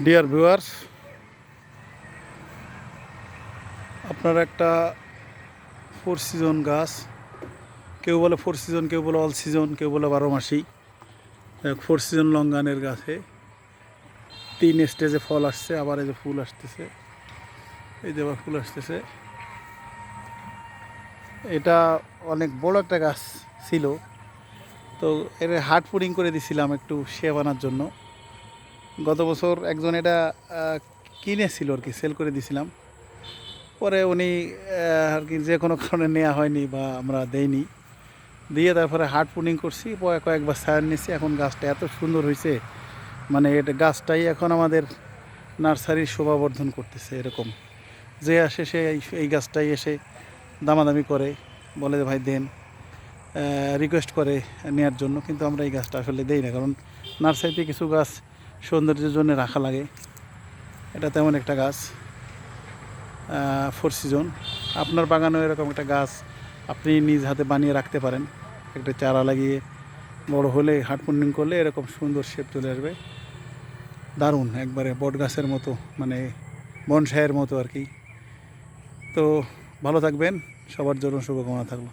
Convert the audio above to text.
Dear viewers, আপনার একটা four season গাছ, কেউ বলে ফোর সিজন, কেউ বলে অল সিজন, কেউ বলে 12 মাসি। ফোর সিজন লঙ্গানের গাছে 3 স্টেজে ফল আসছে, আবার এই যে ফুল আসতেছে, এই যে আবার ফুল আসতেছে। এটা অনেক বড় একটা গাছ ছিল, তো এর হার্ড পুডিং করে দিছিলাম একটু শেপ আনার জন্য। গত বছর একজন এটা কিনেছিল আর কি, সেল করে দিছিলাম। পরে উনি আর কি যে কোনো কারণে নেওয়া হয়নি বা আমরা দেইনি, দিয়ে তারপরে হার্ড পুডিং করছি, কয়েকবার সার নিয়েছি। এখন গাছটা এত সুন্দর হয়েছে, মানে এটা গাছটাই এখন আমাদের নার্সারির শোভাবর্ধন করতেছে। এরকম যে আসে সে এই গাছটাই এসে দামাদামি করে, বলে যে ভাই দেন, রিকোয়েস্ট করে নেওয়ার জন্য। কিন্তু আমরা এই গাছটা আসলে দেই না, কারণ নার্সারিতে কিছু গাছ সৌন্দর্যের জন্য রাখা লাগে। এটা তেমন একটা গাছ ফোর সিজন। আপনার বাগানেও এরকম একটা গাছ আপনি নিজ হাতে বানিয়ে রাখতে পারেন। একটা চারা লাগিয়ে বড় হলে হার্ড পুডিং করলে এরকম সুন্দর শেপ চলে আসবে। দারুণ, একবারে বট গাছের মতো, মানে বনসাইয়ের মতো আর কি। তো ভালো থাকবেন, সবার জন্য শুভকামনা থাকলো।